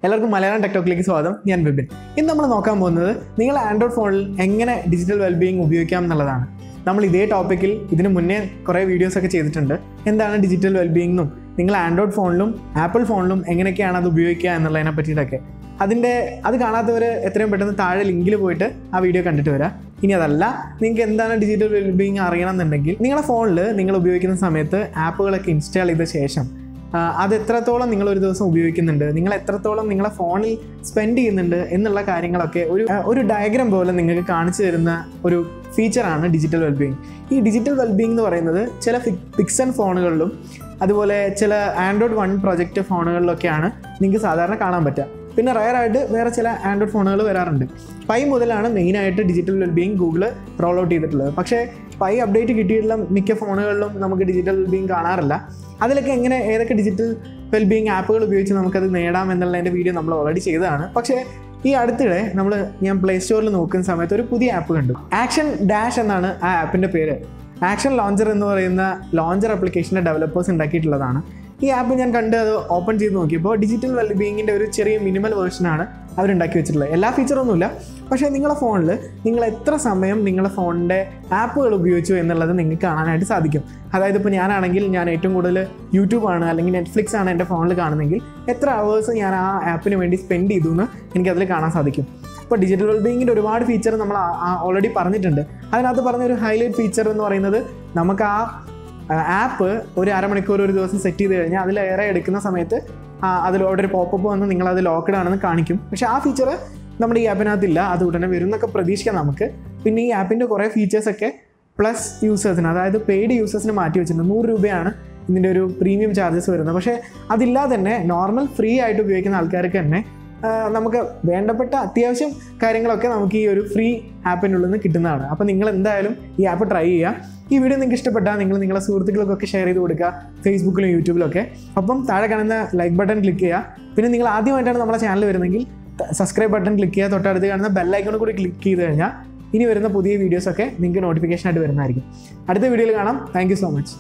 എല്ലാവർക്കും മലയാളം ടെക്ടോക്കിലേക്ക് സ്വാഗതം. ഞാൻ വിപിൻ. ഇന്ന് നമ്മൾ നോക്കാൻ പോകുന്നത് നിങ്ങൾ ആൻഡ്രോയിഡ് ഫോണിൽ എങ്ങനെ ഡിജിറ്റൽ വെൽബീയിങ് ഉപയോഗിക്കാം എന്നുള്ളതാണ്. നമ്മൾ ഇതേ ടോപ്പിക്കിൽ ഇതിന് മുന്നേ കുറേ വീഡിയോസൊക്കെ ചെയ്തിട്ടുണ്ട്. എന്താണ് ഡിജിറ്റൽ വെൽബീയിങ് എന്നും നിങ്ങൾ ആൻഡ്രോയിഡ് ഫോണിലും ആപ്പിൾ ഫോണിലും എങ്ങനെയൊക്കെയാണ് അത് ഉപയോഗിക്കുക എന്നുള്ളതിനെ പറ്റിയിട്ടൊക്കെ അത് കാണാത്തവർ എത്രയും പെട്ടെന്ന് താഴെ ലിങ്കിൽ പോയിട്ട് ആ വീഡിയോ കണ്ടിട്ട് വരാം. ഇനി അതല്ല, നിങ്ങൾക്ക് എന്താണ് ഡിജിറ്റൽ വെൽബീയിങ് അറിയണം എന്നുണ്ടെങ്കിൽ നിങ്ങളുടെ ഫോണിൽ നിങ്ങൾ ഉപയോഗിക്കുന്ന സമയത്ത് ആപ്പുകളൊക്കെ ഇൻസ്റ്റാൾ ചെയ്ത ശേഷം അത് എത്രത്തോളം നിങ്ങൾ ഒരു ദിവസം ഉപയോഗിക്കുന്നുണ്ട്, നിങ്ങൾ എത്രത്തോളം നിങ്ങളെ ഫോണിൽ സ്പെൻഡ് ചെയ്യുന്നുണ്ട് എന്നുള്ള കാര്യങ്ങളൊക്കെ ഒരു ഡയഗ്രാം പോലെ നിങ്ങൾക്ക് കാണിച്ചു തരുന്ന ഒരു ഫീച്ചറാണ് ഡിജിറ്റൽ വെൽബീയിങ്. ഈ ഡിജിറ്റൽ വെൽബീയിങ് എന്ന് പറയുന്നത് ചില പിക്സൺ ഫോണുകളിലും അതുപോലെ ചില ആൻഡ്രോയിഡ് 1 പ്രൊജക്റ്റ് ഫോണുകളിലൊക്കെയാണ് നിങ്ങൾക്ക് സാധാരണ കാണാൻ പറ്റുക. പിന്നെ റയറായിട്ട് വേറെ ചില ആൻഡ്രോയിഡ് ഫോണുകൾ വരാറുണ്ട്. പൈ മുതലാണ് മെയിനായിട്ട് digital wellbeing Google role out ചെയ്തിട്ടുള്ളത്. പക്ഷേ പൈ അപ്ഡേറ്റ് കിട്ടിയിട്ടുള്ള മിക്ക ഫോണുകളിലും നമുക്ക് ഡിജിറ്റൽ വെൽബീയിങ് കാണാറില്ല. അതിലൊക്കെ ഏതൊക്കെ ഡിജിറ്റൽ വെൽബീയിങ് ആപ്പുകൾ ഉപയോഗിച്ച് നമുക്കത് നേടാം എന്നുള്ളതിൻ്റെ വീഡിയോ നമ്മൾ ഓൾറെഡി ചെയ്തതാണ്. പക്ഷേ ഈ അടുത്തിടെ ഞാൻ പ്ലേ സ്റ്റോറിൽ നോക്കുന്ന സമയത്ത് ഒരു പുതിയ ആപ്പ് കണ്ടു. ആക്ഷൻ ഡാഷ് എന്നാണ് ആ ആപ്പിൻ്റെ പേര്. ആക്ഷൻ ലോഞ്ചർ എന്ന് പറയുന്ന ലോഞ്ചർ ആപ്ലിക്കേഷൻ്റെ ഡെവലപ്പേഴ്സ് ഉണ്ടാക്കിയിട്ടുള്ളതാണ്. ഈ ആപ്പ് ഞാൻ കണ്ട് അത് ഓപ്പൺ ചെയ്ത് നോക്കിയപ്പോൾ ഡിജിറ്റൽ വെൽബീയിങ്ങിൻ്റെ ഒരു ചെറിയ മിനിമൽ വേർഷനാണ് അവരുണ്ടാക്കി വെച്ചിട്ടുള്ളത്. എല്ലാ ഫീച്ചറൊന്നുമില്ല, പക്ഷേ നിങ്ങളുടെ ഫോണിൽ നിങ്ങൾ എത്ര സമയം നിങ്ങളുടെ ഫോണിൻ്റെ ആപ്പുകൾ ഉപയോഗിച്ചു എന്നുള്ളത് നിങ്ങൾക്ക് കാണാനായിട്ട് സാധിക്കും. അതായത് ഇപ്പോൾ ഞാനാണെങ്കിൽ ഞാൻ ഏറ്റവും കൂടുതൽ യൂട്യൂബാണ് അല്ലെങ്കിൽ നെറ്റ്ഫ്ലിക്സ് ആണ് എൻ്റെ ഫോണിൽ കാണുന്നതെങ്കിൽ എത്ര അവേഴ്സ് ഞാൻ ആ ആപ്പിന് വേണ്ടി സ്പെൻഡ് ചെയ്തു എന്ന് എനിക്കതിൽ കാണാൻ സാധിക്കും. ഇപ്പോൾ ഡിജിറ്റൽ വെൽബീയിങ്ങിൻ്റെ ഒരുപാട് ഫീച്ചർ നമ്മൾ ഓൾറെഡി പറഞ്ഞിട്ടുണ്ട്. അതിനകത്ത് പറഞ്ഞൊരു ഹൈലൈറ്റ് ഫീച്ചർ എന്ന് പറയുന്നത് നമുക്ക് ആ ആപ്പ് ഒരു അരമണിക്കൂർ ഒരു ദിവസം സെറ്റ് ചെയ്ത് കഴിഞ്ഞാൽ അതിലേറെ എടുക്കുന്ന സമയത്ത് അതിലവിടെ ഒരു പോപ്പപ്പ് വന്ന് നിങ്ങളത് ലോക്ക്ഡ് ആണെന്ന് കാണിക്കും. പക്ഷേ ആ ഫീച്ചർ നമ്മുടെ ഈ ആപ്പിനകത്തില്ല. അത് ഉടനെ വരുന്നൊക്കെ പ്രതീക്ഷിക്കാം നമുക്ക്. പിന്നെ ഈ ആപ്പിൻ്റെ കുറേ ഫീച്ചേഴ്സൊക്കെ പ്ലസ് യൂസേഴ്സിന്, അതായത് പെയ്ഡ് യൂസേഴ്സിന് മാറ്റി വെച്ചിട്ടുണ്ട്. 100 രൂപയാണ് ഇതിൻ്റെ ഒരു പ്രീമിയം ചാർജസ് വരുന്നത്. പക്ഷേ അതില്ലാതെ തന്നെ നോർമൽ ഫ്രീ ആയിട്ട് ഉപയോഗിക്കുന്ന ആൾക്കാർക്ക് തന്നെ നമുക്ക് വേണ്ടപ്പെട്ട അത്യാവശ്യം കാര്യങ്ങളൊക്കെ നമുക്ക് ഈ ഒരു ഫ്രീ ആപ്പിൻ്റെ ഉള്ളിൽ നിന്ന് കിട്ടുന്നതാണ്. അപ്പോൾ നിങ്ങൾ എന്തായാലും ഈ ആപ്പ് ട്രൈ ചെയ്യുക. ഈ വീഡിയോ നിങ്ങൾക്ക് ഇഷ്ടപ്പെട്ടാൽ നിങ്ങൾ നിങ്ങളുടെ സുഹൃത്തുക്കൾക്കൊക്കെ ഷെയർ ചെയ്ത് കൊടുക്കുക, ഫേസ്ബുക്കിലും യൂട്യൂബിലൊക്കെ. അപ്പം താഴെ കാണുന്ന ലൈക്ക് ബട്ടൺ ക്ലിക്ക് ചെയ്യുക. പിന്നെ നിങ്ങൾ ആദ്യമായിട്ടാണ് നമ്മുടെ ചാനൽ വരുന്നതെങ്കിൽ സബ്സ്ക്രൈബ് ബട്ടൺ ക്ലിക്ക് ചെയ്യുക. തൊട്ടടുത്ത് കാണുന്ന ബെല്ലൈക്കൺ കൂടി ക്ലിക്ക് ചെയ്ത് കഴിഞ്ഞാൽ ഇനി വരുന്ന പുതിയ വീഡിയോസൊക്കെ നിങ്ങൾക്ക് നോട്ടിഫിക്കേഷനായിട്ട് വരുന്നതായിരിക്കും. അടുത്ത വീഡിയോയിൽ കാണാം. Thank you so much.